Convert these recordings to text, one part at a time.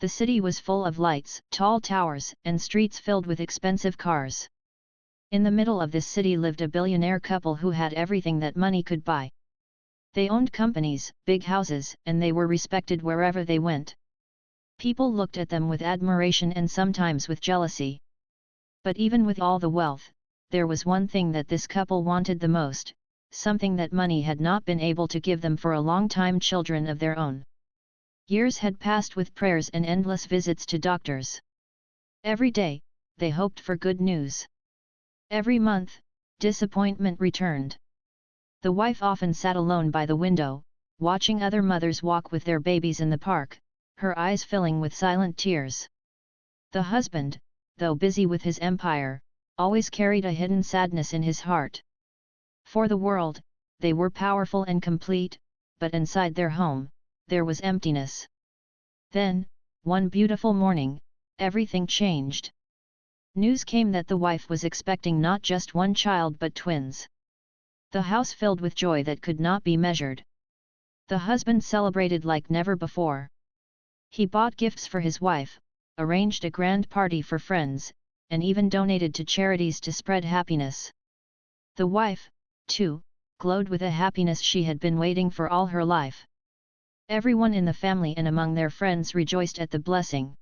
The city was full of lights, tall towers, and streets filled with expensive cars. In the middle of this city lived a billionaire couple who had everything that money could buy. They owned companies, big houses, and they were respected wherever they went. People looked at them with admiration and sometimes with jealousy. But even with all the wealth, there was one thing that this couple wanted the most, something that money had not been able to give them for a long time: children of their own. Years had passed with prayers and endless visits to doctors. Every day, they hoped for good news. Every month, disappointment returned. The wife often sat alone by the window, watching other mothers walk with their babies in the park, her eyes filling with silent tears. The husband, though busy with his empire, always carried a hidden sadness in his heart. For the world, they were powerful and complete, but inside their home, there was emptiness. Then, one beautiful morning, everything changed. News came that the wife was expecting not just one child but twins. The house filled with joy that could not be measured. The husband celebrated like never before. He bought gifts for his wife, arranged a grand party for friends, and even donated to charities to spread happiness. The wife, too, glowed with a happiness she had been waiting for all her life. Everyone in the family and among their friends rejoiced at the blessing.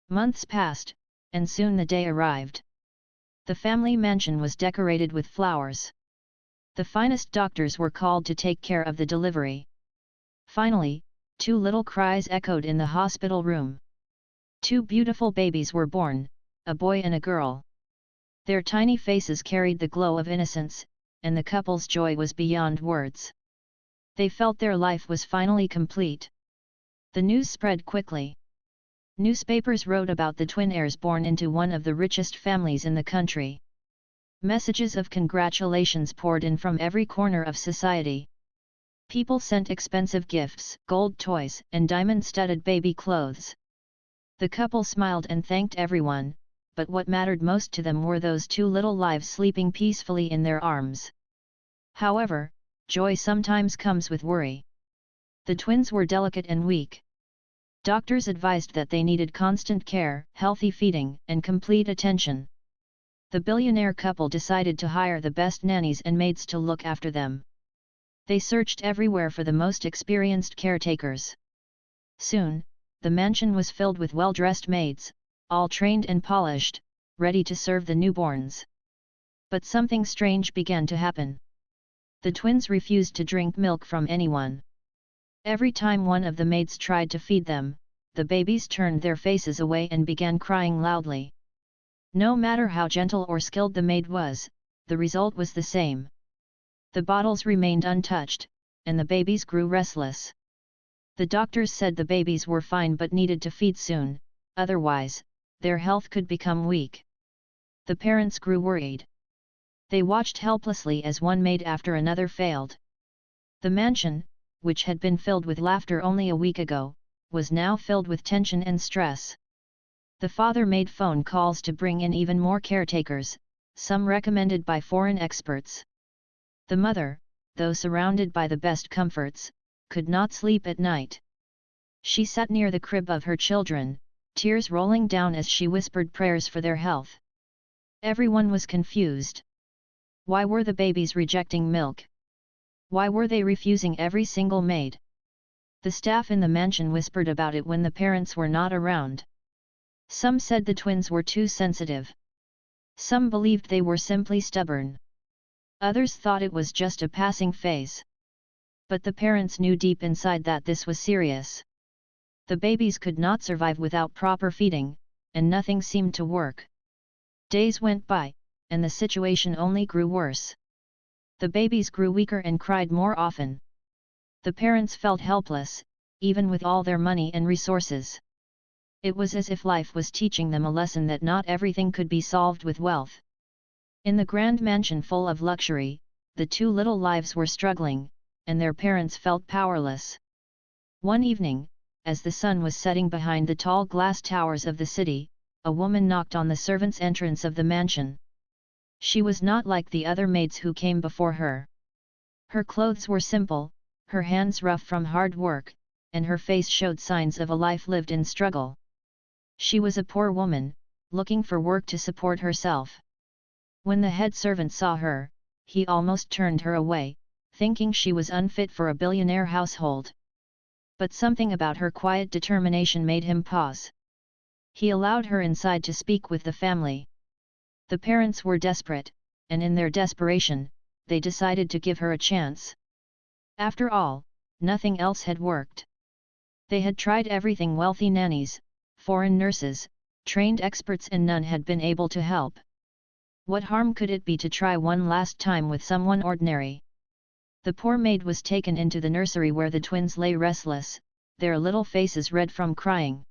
Months passed, and soon the day arrived. The family mansion was decorated with flowers. The finest doctors were called to take care of the delivery. Finally, 2 little cries echoed in the hospital room. 2 beautiful babies were born, a boy and a girl. Their tiny faces carried the glow of innocence, and the couple's joy was beyond words. They felt their life was finally complete. The news spread quickly. Newspapers wrote about the twin heirs born into one of the richest families in the country. Messages of congratulations poured in from every corner of society. People sent expensive gifts, gold toys, and diamond-studded baby clothes. The couple smiled and thanked everyone, but what mattered most to them were those 2 little lives sleeping peacefully in their arms. However, joy sometimes comes with worry. The twins were delicate and weak. Doctors advised that they needed constant care, healthy feeding, and complete attention. The billionaire couple decided to hire the best nannies and maids to look after them. They searched everywhere for the most experienced caretakers. Soon, the mansion was filled with well-dressed maids, all trained and polished, ready to serve the newborns. But something strange began to happen. The twins refused to drink milk from anyone. Every time one of the maids tried to feed them, the babies turned their faces away and began crying loudly. No matter how gentle or skilled the maid was, the result was the same. The bottles remained untouched, and the babies grew restless. The doctors said the babies were fine but needed to feed soon, otherwise, their health could become weak. The parents grew worried. They watched helplessly as one maid after another failed. The mansion, which had been filled with laughter only a week ago, was now filled with tension and stress. The father made phone calls to bring in even more caretakers, some recommended by foreign experts. The mother, though surrounded by the best comforts, could not sleep at night. She sat near the crib of her children, tears rolling down as she whispered prayers for their health. Everyone was confused. Why were the babies rejecting milk? Why were they refusing every single maid? The staff in the mansion whispered about it when the parents were not around. Some said the twins were too sensitive. Some believed they were simply stubborn. Others thought it was just a passing phase. But the parents knew deep inside that this was serious. The babies could not survive without proper feeding, and nothing seemed to work. Days went by, and the situation only grew worse. The babies grew weaker and cried more often. The parents felt helpless, even with all their money and resources. It was as if life was teaching them a lesson that not everything could be solved with wealth. In the grand mansion full of luxury, the 2 little lives were struggling, and their parents felt powerless. One evening, as the sun was setting behind the tall glass towers of the city, a woman knocked on the servants' entrance of the mansion. She was not like the other maids who came before her. Her clothes were simple, her hands rough from hard work, and her face showed signs of a life lived in struggle. She was a poor woman, looking for work to support herself. When the head servant saw her, he almost turned her away, thinking she was unfit for a billionaire household. But something about her quiet determination made him pause. He allowed her inside to speak with the family. The parents were desperate, and in their desperation, they decided to give her a chance. After all, nothing else had worked. They had tried everything: wealthy nannies, foreign nurses, trained experts, and none had been able to help. What harm could it be to try one last time with someone ordinary? The poor maid was taken into the nursery where the twins lay restless, their little faces red from crying.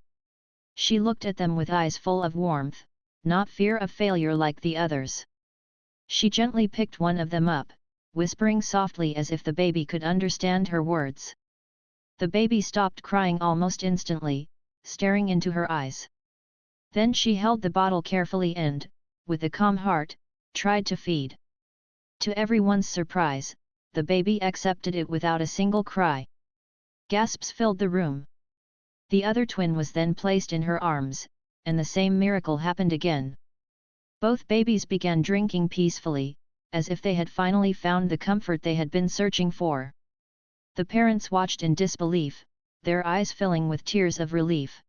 She looked at them with eyes full of warmth, not fear of failure like the others. She gently picked one of them up, whispering softly as if the baby could understand her words. The baby stopped crying almost instantly, staring into her eyes. Then she held the bottle carefully and, with a calm heart, tried to feed. To everyone's surprise, the baby accepted it without a single cry. Gasps filled the room. The other twin was then placed in her arms, and the same miracle happened again. Both babies began drinking peacefully, as if they had finally found the comfort they had been searching for. The parents watched in disbelief, their eyes filling with tears of relief.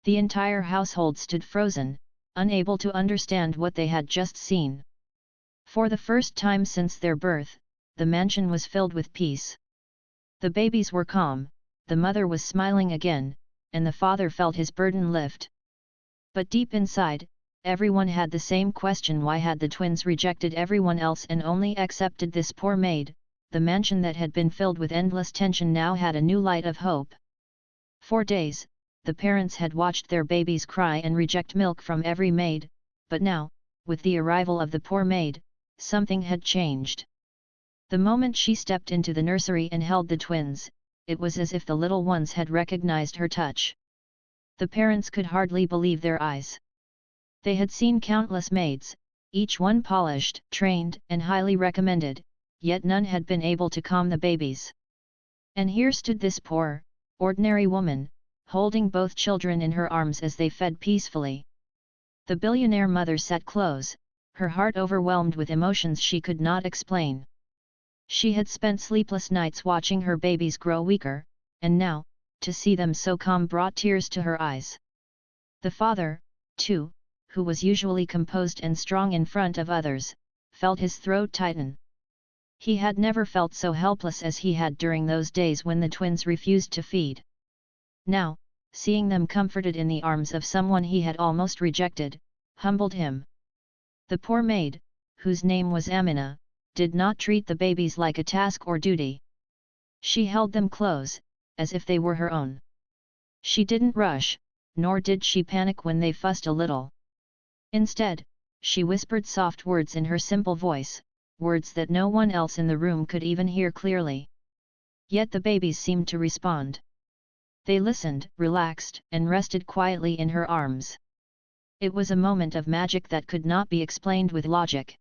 The entire household stood frozen, unable to understand what they had just seen. For the first time since their birth, the mansion was filled with peace. The babies were calm, the mother was smiling again, and the father felt his burden lift. But deep inside, everyone had the same question: why had the twins rejected everyone else and only accepted this poor maid? The mansion that had been filled with endless tension now had a new light of hope. For days, the parents had watched their babies cry and reject milk from every maid, but now, with the arrival of the poor maid, something had changed. The moment she stepped into the nursery and held the twins, it was as if the little ones had recognized her touch. The parents could hardly believe their eyes. They had seen countless maids, each one polished, trained, and highly recommended, yet none had been able to calm the babies. And here stood this poor, ordinary woman, holding both children in her arms as they fed peacefully. The billionaire mother sat close, her heart overwhelmed with emotions she could not explain. She had spent sleepless nights watching her babies grow weaker, and now, to see them so calm brought tears to her eyes. The father, too, who was usually composed and strong in front of others, felt his throat tighten. He had never felt so helpless as he had during those days when the twins refused to feed. Now, seeing them comforted in the arms of someone he had almost rejected, humbled him. The poor maid, whose name was Amina, did not treat the babies like a task or duty. She held them close, as if they were her own. She didn't rush, nor did she panic when they fussed a little. Instead, she whispered soft words in her simple voice, words that no one else in the room could even hear clearly. Yet the babies seemed to respond. They listened, relaxed, and rested quietly in her arms. It was a moment of magic that could not be explained with logic.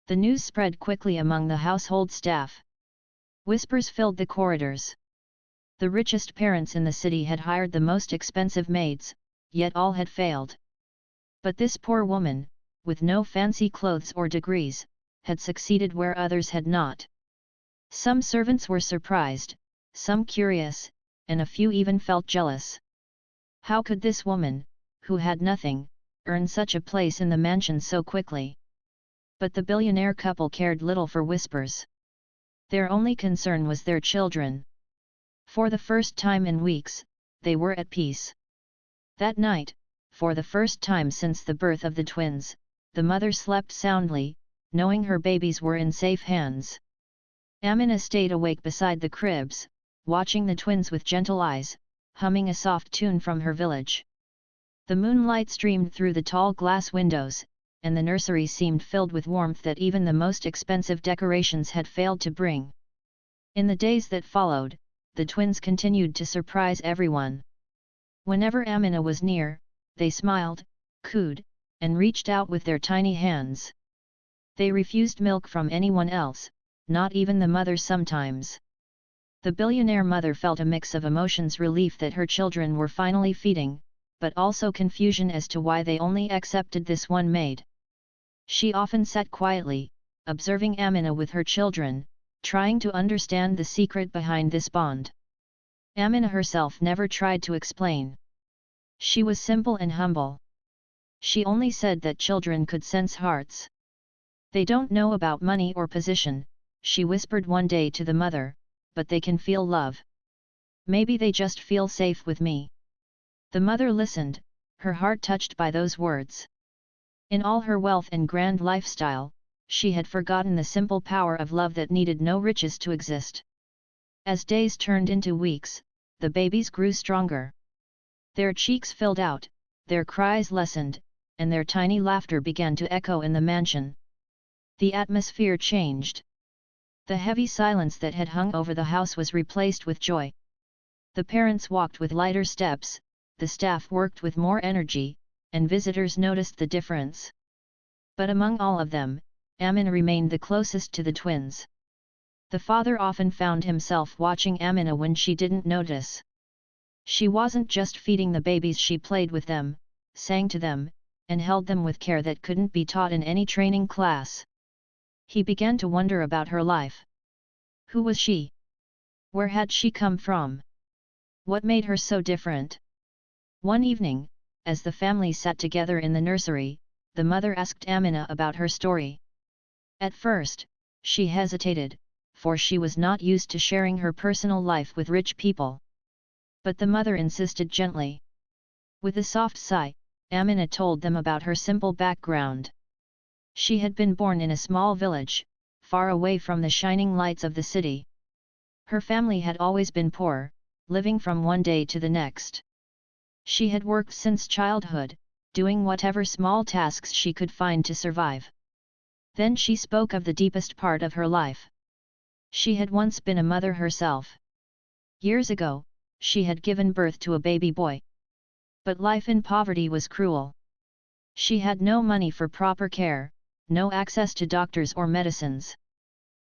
The news spread quickly among the household staff. Whispers filled the corridors. The richest parents in the city had hired the most expensive maids, yet all had failed. But this poor woman, with no fancy clothes or degrees, had succeeded where others had not. Some servants were surprised, some curious, and a few even felt jealous. How could this woman, who had nothing, earn such a place in the mansion so quickly? But the billionaire couple cared little for whispers. Their only concern was their children. For the first time in weeks, they were at peace. That night, for the first time since the birth of the twins, the mother slept soundly, knowing her babies were in safe hands. Amina stayed awake beside the cribs, watching the twins with gentle eyes, humming a soft tune from her village. The moonlight streamed through the tall glass windows, and the nursery seemed filled with warmth that even the most expensive decorations had failed to bring. In the days that followed, the twins continued to surprise everyone. Whenever Amina was near, they smiled, cooed, and reached out with their tiny hands. They refused milk from anyone else, not even the mother sometimes. The billionaire mother felt a mix of emotions: relief that her children were finally feeding, but also confusion as to why they only accepted this one maid. She often sat quietly, observing Amina with her children, trying to understand the secret behind this bond. Amina herself never tried to explain. She was simple and humble. She only said that children could sense hearts. They don't know about money or position, she whispered one day to the mother, but they can feel love. Maybe they just feel safe with me. The mother listened, her heart touched by those words. In all her wealth and grand lifestyle, she had forgotten the simple power of love that needed no riches to exist. As days turned into weeks, the babies grew stronger. Their cheeks filled out, their cries lessened, and their tiny laughter began to echo in the mansion. The atmosphere changed. The heavy silence that had hung over the house was replaced with joy. The parents walked with lighter steps, the staff worked with more energy, and visitors noticed the difference. But among all of them, Amina remained the closest to the twins. The father often found himself watching Amina when she didn't notice. She wasn't just feeding the babies, she played with them, sang to them, and held them with care that couldn't be taught in any training class. He began to wonder about her life. Who was she? Where had she come from? What made her so different? One evening, as the family sat together in the nursery, the mother asked Amina about her story. At first, she hesitated, for she was not used to sharing her personal life with rich people. But the mother insisted gently. With a soft sigh, Amina told them about her simple background. She had been born in a small village, far away from the shining lights of the city. Her family had always been poor, living from one day to the next. She had worked since childhood, doing whatever small tasks she could find to survive. Then she spoke of the deepest part of her life. She had once been a mother herself. Years ago, she had given birth to a baby boy. But life in poverty was cruel. She had no money for proper care, no access to doctors or medicines.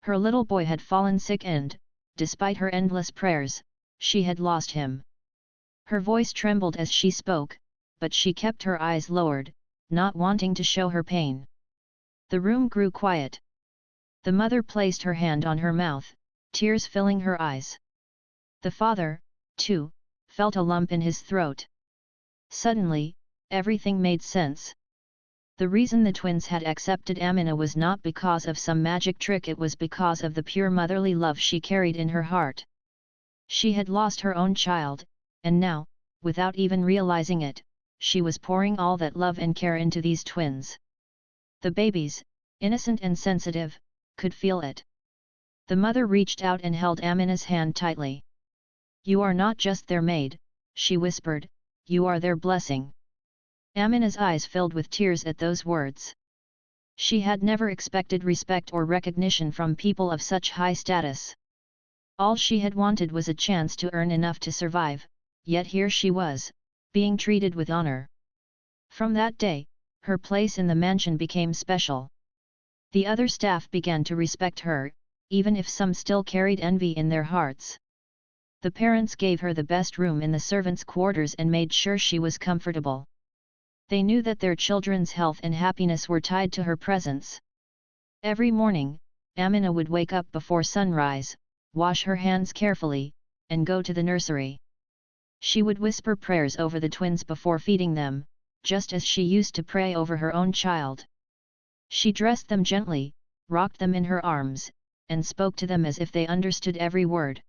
Her little boy had fallen sick and, despite her endless prayers, she had lost him. Her voice trembled as she spoke, but she kept her eyes lowered, not wanting to show her pain. The room grew quiet. The mother placed her hand on her mouth, tears filling her eyes. The father, too, felt a lump in his throat. Suddenly, everything made sense. The reason the twins had accepted Amina was not because of some magic trick, it was because of the pure motherly love she carried in her heart. She had lost her own child, and now, without even realizing it, she was pouring all that love and care into these twins. The babies, innocent and sensitive, could feel it. The mother reached out and held Amina's hand tightly. "You are not just their maid," she whispered, "you are their blessing." Amina's eyes filled with tears at those words. She had never expected respect or recognition from people of such high status. All she had wanted was a chance to earn enough to survive, yet here she was, being treated with honor. From that day, her place in the mansion became special. The other staff began to respect her, even if some still carried envy in their hearts. The parents gave her the best room in the servants' quarters and made sure she was comfortable. They knew that their children's health and happiness were tied to her presence. Every morning, Amina would wake up before sunrise, wash her hands carefully, and go to the nursery. She would whisper prayers over the twins before feeding them, just as she used to pray over her own child. She dressed them gently, rocked them in her arms, and spoke to them as if they understood every word.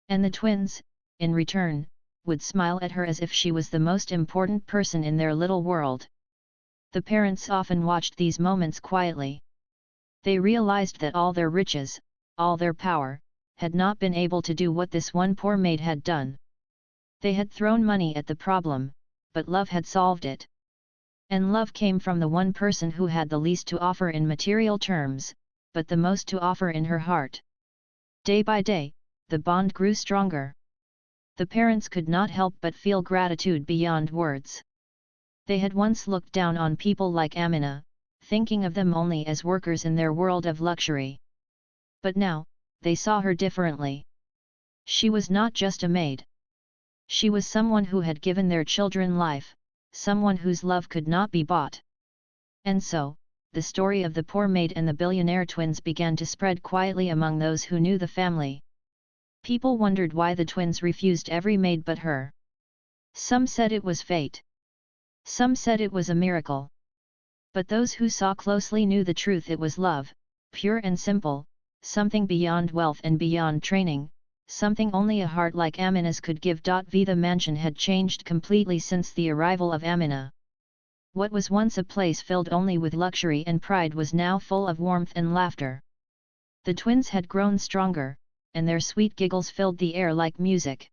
And the twins, in return, would smile at her as if she was the most important person in their little world. The parents often watched these moments quietly. They realized that all their riches, all their power, had not been able to do what this one poor maid had done. They had thrown money at the problem, but love had solved it. And love came from the one person who had the least to offer in material terms, but the most to offer in her heart. Day by day, the bond grew stronger. The parents could not help but feel gratitude beyond words. They had once looked down on people like Amina, thinking of them only as workers in their world of luxury. But now, they saw her differently. She was not just a maid. She was someone who had given their children life, someone whose love could not be bought. And so, the story of the poor maid and the billionaire twins began to spread quietly among those who knew the family. People wondered why the twins refused every maid but her. Some said it was fate. Some said it was a miracle. But those who saw closely knew the truth: it was love, pure and simple, something beyond wealth and beyond training, something only a heart like Amina's could give. The mansion had changed completely since the arrival of Amina. What was once a place filled only with luxury and pride was now full of warmth and laughter. The twins had grown stronger, and their sweet giggles filled the air like music.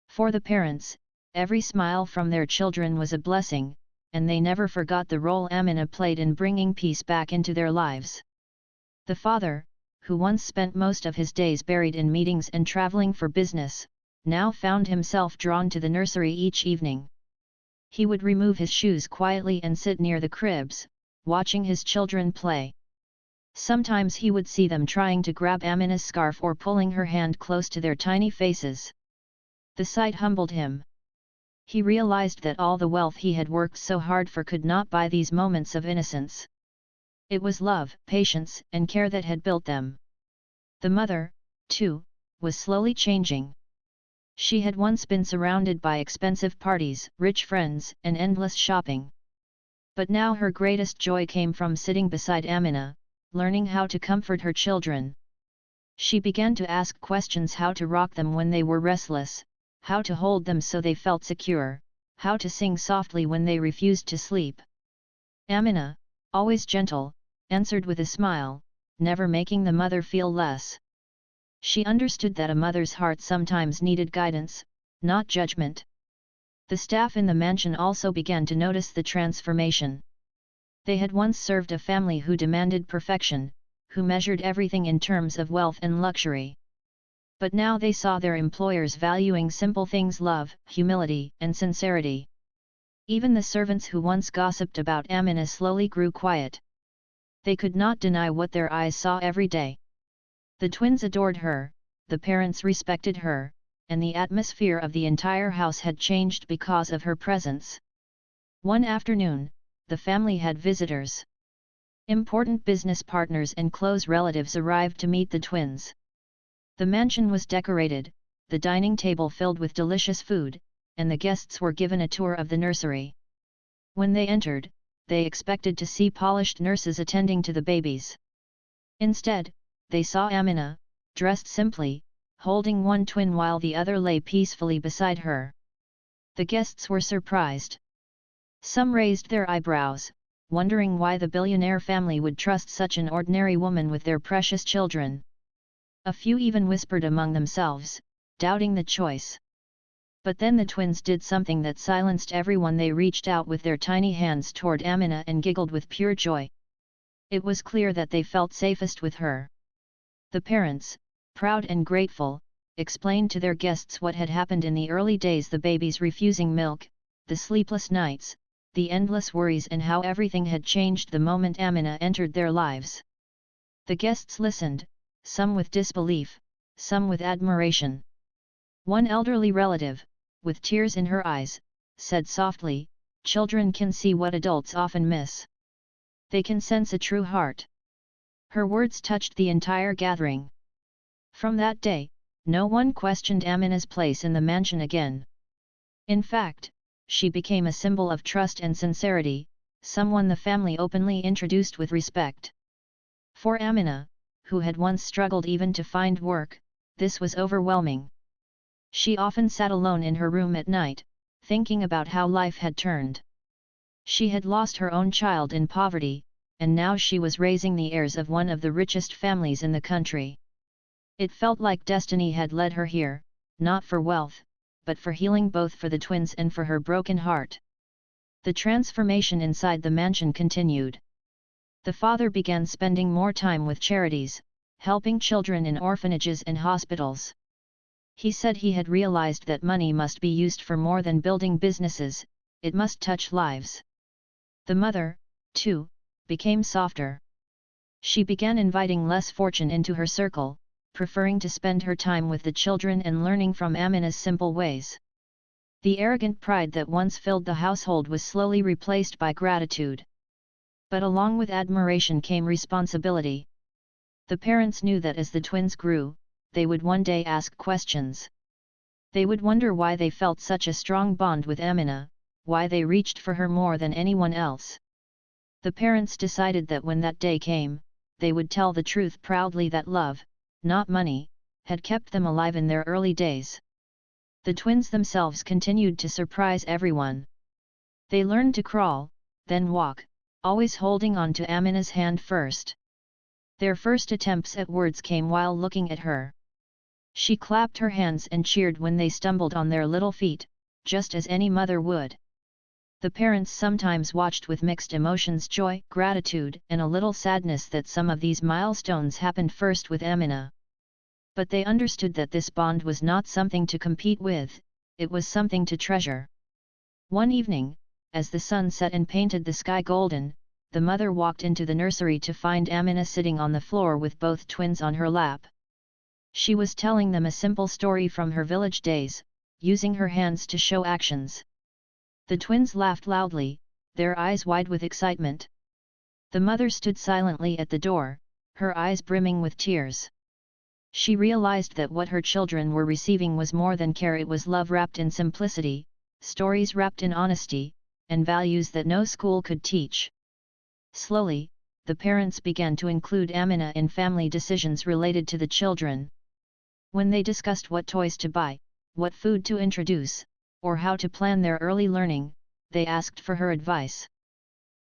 For the parents, every smile from their children was a blessing, and they never forgot the role Amina played in bringing peace back into their lives. The father, who once spent most of his days buried in meetings and traveling for business, now found himself drawn to the nursery each evening. He would remove his shoes quietly and sit near the cribs, watching his children play. Sometimes he would see them trying to grab Amina's scarf or pulling her hand close to their tiny faces. The sight humbled him. He realized that all the wealth he had worked so hard for could not buy these moments of innocence. It was love, patience, and care that had built them. The mother, too, was slowly changing. She had once been surrounded by expensive parties, rich friends, and endless shopping. But now her greatest joy came from sitting beside Amina, learning how to comfort her children. She began to ask questions: how to rock them when they were restless, how to hold them so they felt secure, how to sing softly when they refused to sleep. Amina, always gentle, answered with a smile, never making the mother feel less. She understood that a mother's heart sometimes needed guidance, not judgment. The staff in the mansion also began to notice the transformation. They had once served a family who demanded perfection, who measured everything in terms of wealth and luxury. But now they saw their employers valuing simple things: love, humility, and sincerity. Even the servants who once gossiped about Amina slowly grew quiet. They could not deny what their eyes saw every day. The twins adored her, the parents respected her, and the atmosphere of the entire house had changed because of her presence. One afternoon, the family had visitors. Important business partners and close relatives arrived to meet the twins. The mansion was decorated, the dining table filled with delicious food, and the guests were given a tour of the nursery. When they entered, they expected to see polished nurses attending to the babies. Instead, they saw Amina, dressed simply, holding one twin while the other lay peacefully beside her. The guests were surprised. Some raised their eyebrows, wondering why the billionaire family would trust such an ordinary woman with their precious children. A few even whispered among themselves, doubting the choice. But then the twins did something that silenced everyone. They reached out with their tiny hands toward Amina and giggled with pure joy. It was clear that they felt safest with her. The parents, proud and grateful, explained to their guests what had happened in the early days: the babies refusing milk, the sleepless nights, the endless worries, and how everything had changed the moment Amina entered their lives. The guests listened, some with disbelief, some with admiration. One elderly relative, with tears in her eyes, said softly, "Children can see what adults often miss. They can sense a true heart." Her words touched the entire gathering. From that day, no one questioned Amina's place in the mansion again. In fact, she became a symbol of trust and sincerity, someone the family openly introduced with respect. For Amina, who had once struggled even to find work, this was overwhelming. She often sat alone in her room at night, thinking about how life had turned. She had lost her own child in poverty, and now she was raising the heirs of one of the richest families in the country. It felt like destiny had led her here, not for wealth, but for healing, both for the twins and for her broken heart. The transformation inside the mansion continued. The father began spending more time with charities, helping children in orphanages and hospitals. He said he had realized that money must be used for more than building businesses, it must touch lives. The mother, too, became softer. She began inviting less fortune into her circle, preferring to spend her time with the children and learning from Amina's simple ways. The arrogant pride that once filled the household was slowly replaced by gratitude. But along with admiration came responsibility. The parents knew that as the twins grew, they would one day ask questions. They would wonder why they felt such a strong bond with Amina, why they reached for her more than anyone else. The parents decided that when that day came, they would tell the truth proudly that love, not money, had kept them alive in their early days. The twins themselves continued to surprise everyone. They learned to crawl, then walk, always holding on to Amina's hand first. Their first attempts at words came while looking at her. She clapped her hands and cheered when they stumbled on their little feet, just as any mother would. The parents sometimes watched with mixed emotions: joy, gratitude, and a little sadness that some of these milestones happened first with Amina. But they understood that this bond was not something to compete with, it was something to treasure. One evening, as the sun set and painted the sky golden, the mother walked into the nursery to find Amina sitting on the floor with both twins on her lap. She was telling them a simple story from her village days, using her hands to show actions. The twins laughed loudly, their eyes wide with excitement. The mother stood silently at the door, her eyes brimming with tears. She realized that what her children were receiving was more than care, it was love wrapped in simplicity, stories wrapped in honesty, and values that no school could teach. Slowly, the parents began to include Amina in family decisions related to the children. When they discussed what toys to buy, what food to introduce, or how to plan their early learning, they asked for her advice.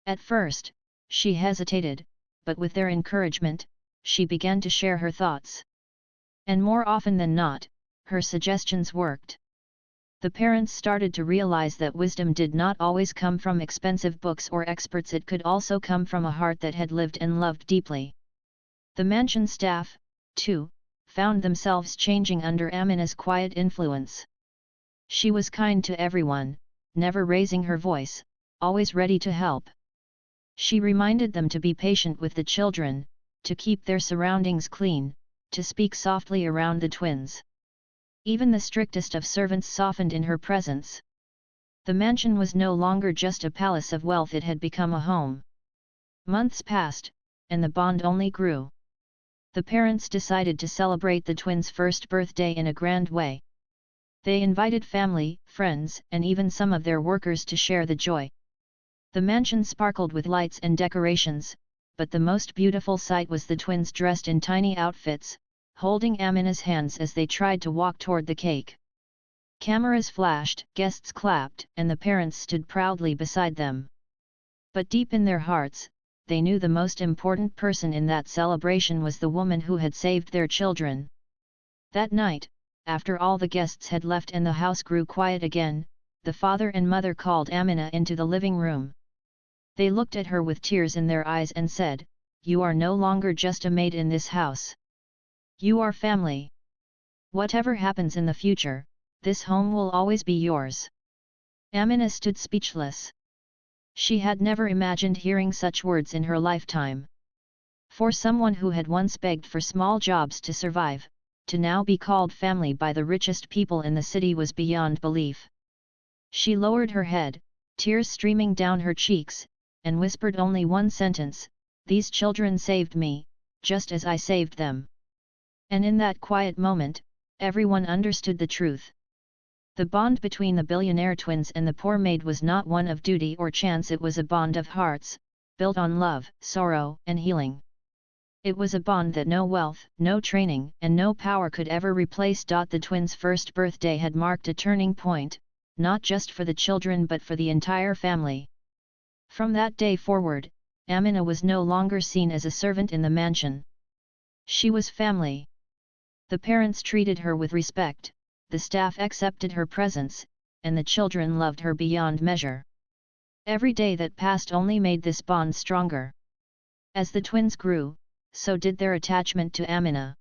At first, she hesitated, but with their encouragement, she began to share her thoughts. And more often than not, her suggestions worked. The parents started to realize that wisdom did not always come from expensive books or experts, it could also come from a heart that had lived and loved deeply. The mansion staff, too, found themselves changing under Amina's quiet influence. She was kind to everyone, never raising her voice, always ready to help. She reminded them to be patient with the children, to keep their surroundings clean, to speak softly around the twins. Even the strictest of servants softened in her presence. The mansion was no longer just a palace of wealth, it had become a home. Months passed, and the bond only grew. The parents decided to celebrate the twins' first birthday in a grand way. They invited family, friends, and even some of their workers to share the joy. The mansion sparkled with lights and decorations, but the most beautiful sight was the twins dressed in tiny outfits, holding Amina's hands as they tried to walk toward the cake. Cameras flashed, guests clapped, and the parents stood proudly beside them. But deep in their hearts, they knew the most important person in that celebration was the woman who had saved their children. That night, after all the guests had left and the house grew quiet again, the father and mother called Amina into the living room. They looked at her with tears in their eyes and said, "You are no longer just a maid in this house. You are family. Whatever happens in the future, this home will always be yours." Amina stood speechless. She had never imagined hearing such words in her lifetime. For someone who had once begged for small jobs to survive, to now be called family by the richest people in the city was beyond belief. She lowered her head, tears streaming down her cheeks, and whispered only one sentence, "These children saved me, just as I saved them." And in that quiet moment, everyone understood the truth. The bond between the billionaire twins and the poor maid was not one of duty or chance, it was a bond of hearts, built on love, sorrow, and healing. It was a bond that no wealth, no training, and no power could ever replace. The twins' first birthday had marked a turning point, not just for the children but for the entire family. From that day forward, Amina was no longer seen as a servant in the mansion. She was family. The parents treated her with respect, the staff accepted her presence, and the children loved her beyond measure. Every day that passed only made this bond stronger. As the twins grew, so did their attachment to Amina.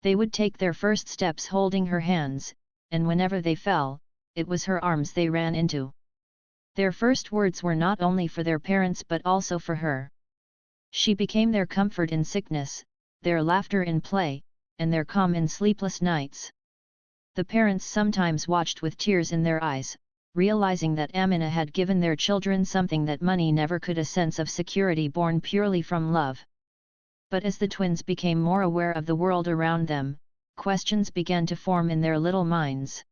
They would take their first steps holding her hands, and whenever they fell, it was her arms they ran into. Their first words were not only for their parents but also for her. She became their comfort in sickness, their laughter in play, and their calm in sleepless nights. The parents sometimes watched with tears in their eyes, realizing that Amina had given their children something that money never could, a sense of security born purely from love. But as the twins became more aware of the world around them, questions began to form in their little minds.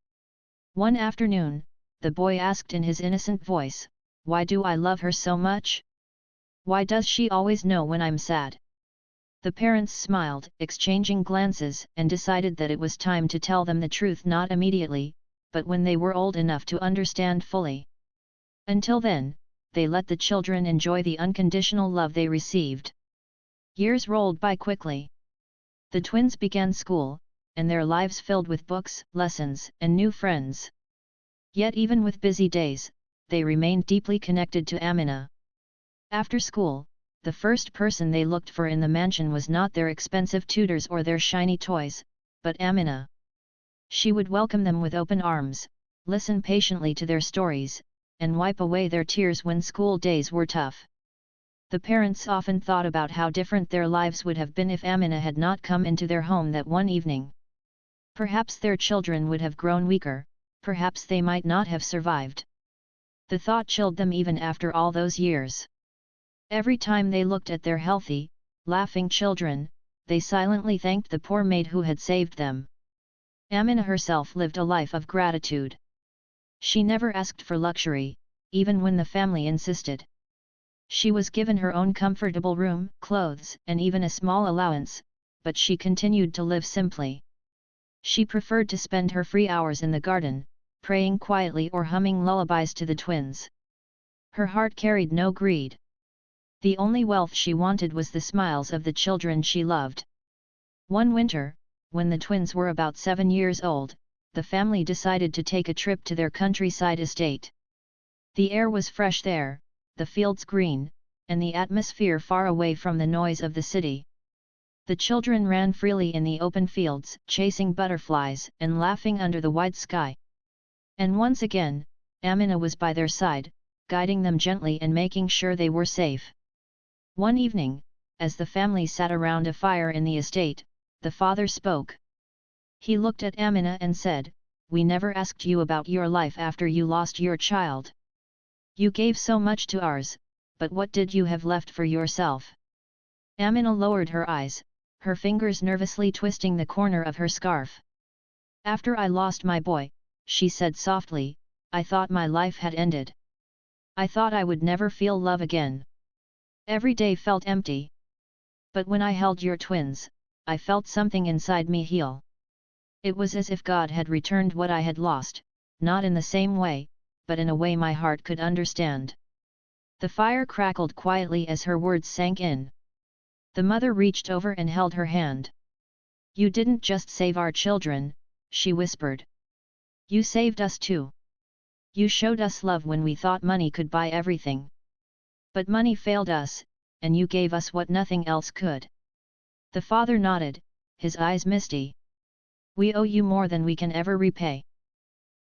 One afternoon, the boy asked in his innocent voice, "Why do I love her so much? Why does she always know when I'm sad?" The parents smiled, exchanging glances, and decided that it was time to tell them the truth, not immediately, but when they were old enough to understand fully. Until then, they let the children enjoy the unconditional love they received. Years rolled by quickly. The twins began school, and their lives filled with books, lessons, and new friends. Yet even with busy days, they remained deeply connected to Amina. After school, the first person they looked for in the mansion was not their expensive tutors or their shiny toys, but Amina. She would welcome them with open arms, listen patiently to their stories, and wipe away their tears when school days were tough. The parents often thought about how different their lives would have been if Amina had not come into their home that one evening. Perhaps their children would have grown weaker, perhaps they might not have survived. The thought chilled them even after all those years. Every time they looked at their healthy, laughing children, they silently thanked the poor maid who had saved them. Amina herself lived a life of gratitude. She never asked for luxury, even when the family insisted. She was given her own comfortable room, clothes, and even a small allowance, but she continued to live simply. She preferred to spend her free hours in the garden, praying quietly or humming lullabies to the twins. Her heart carried no greed. The only wealth she wanted was the smiles of the children she loved. One winter, when the twins were about 7 years old, the family decided to take a trip to their countryside estate. The air was fresh there, the fields green, and the atmosphere far away from the noise of the city. The children ran freely in the open fields, chasing butterflies and laughing under the wide sky. And once again, Amina was by their side, guiding them gently and making sure they were safe. One evening, as the family sat around a fire in the estate, the father spoke. He looked at Amina and said, "We never asked you about your life after you lost your child. You gave so much to ours, but what did you have left for yourself?" Amina lowered her eyes, her fingers nervously twisting the corner of her scarf. "After I lost my boy," she said softly, "I thought my life had ended. I thought I would never feel love again. Every day felt empty. But when I held your twins, I felt something inside me heal. It was as if God had returned what I had lost, not in the same way, but in a way my heart could understand." The fire crackled quietly as her words sank in. The mother reached over and held her hand. "You didn't just save our children," she whispered. "You saved us too. You showed us love when we thought money could buy everything. But money failed us, and you gave us what nothing else could." The father nodded, his eyes misty. "We owe you more than we can ever repay.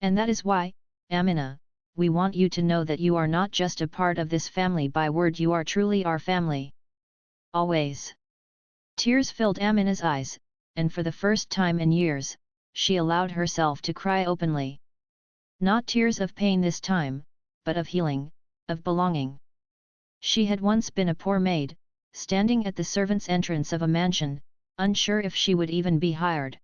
And that is why, Amina, we want you to know that you are not just a part of this family by word, you are truly our family. Always." Tears filled Amina's eyes, and for the first time in years, she allowed herself to cry openly. Not tears of pain this time, but of healing, of belonging. She had once been a poor maid, standing at the servants' entrance of a mansion, unsure if she would even be hired.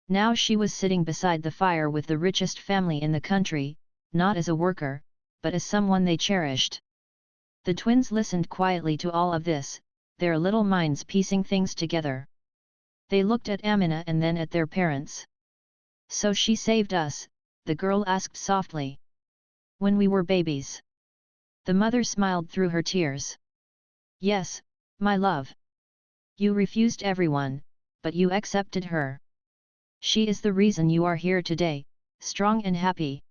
Now she was sitting beside the fire with the richest family in the country, not as a worker, but as someone they cherished. The twins listened quietly to all of this, their little minds piecing things together. They looked at Amina and then at their parents. "So she saved us?" the girl asked softly. "When we were babies?" The mother smiled through her tears. "Yes, my love. You refused everyone, but you accepted her. She is the reason you are here today, strong and happy."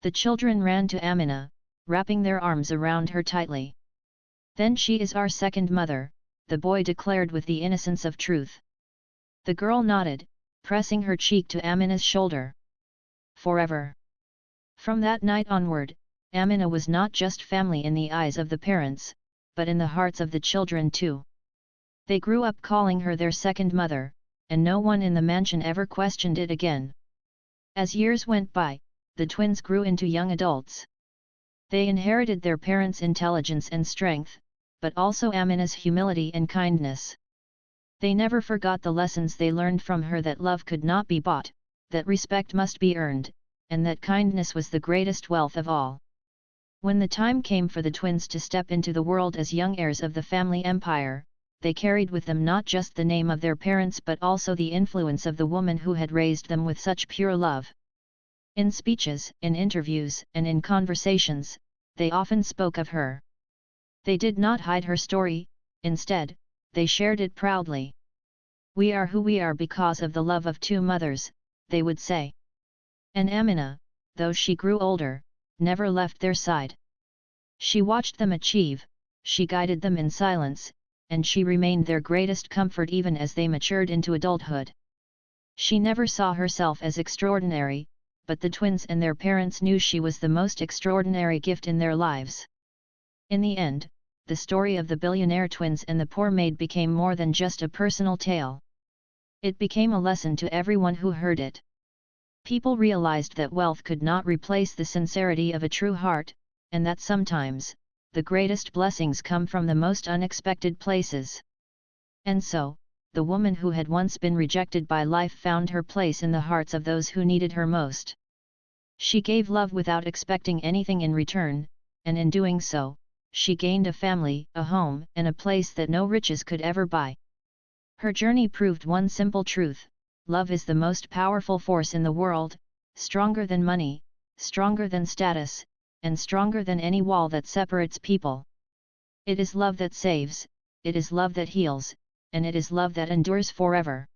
The children ran to Amina, wrapping their arms around her tightly. "Then she is our second mother," the boy declared with the innocence of truth. The girl nodded, pressing her cheek to Amina's shoulder. "Forever." From that night onward, Amina was not just family in the eyes of the parents, but in the hearts of the children too. They grew up calling her their second mother, and no one in the mansion ever questioned it again. As years went by, the twins grew into young adults. They inherited their parents' intelligence and strength, but also Amina's humility and kindness. They never forgot the lessons they learned from her, that love could not be bought, that respect must be earned, and that kindness was the greatest wealth of all. When the time came for the twins to step into the world as young heirs of the family empire, they carried with them not just the name of their parents but also the influence of the woman who had raised them with such pure love. In speeches, in interviews, and in conversations, they often spoke of her. They did not hide her story, instead, they shared it proudly. "We are who we are because of the love of two mothers," they would say. And Amina, though she grew older, never left their side. She watched them achieve, she guided them in silence, and she remained their greatest comfort even as they matured into adulthood. She never saw herself as extraordinary, but the twins and their parents knew she was the most extraordinary gift in their lives. In the end, the story of the billionaire twins and the poor maid became more than just a personal tale. It became a lesson to everyone who heard it. People realized that wealth could not replace the sincerity of a true heart, and that sometimes, the greatest blessings come from the most unexpected places. And so, the woman who had once been rejected by life found her place in the hearts of those who needed her most. She gave love without expecting anything in return, and in doing so, she gained a family, a home, and a place that no riches could ever buy. Her journey proved one simple truth: love is the most powerful force in the world, stronger than money, stronger than status, and stronger than any wall that separates people. It is love that saves, it is love that heals, and it is love that endures forever.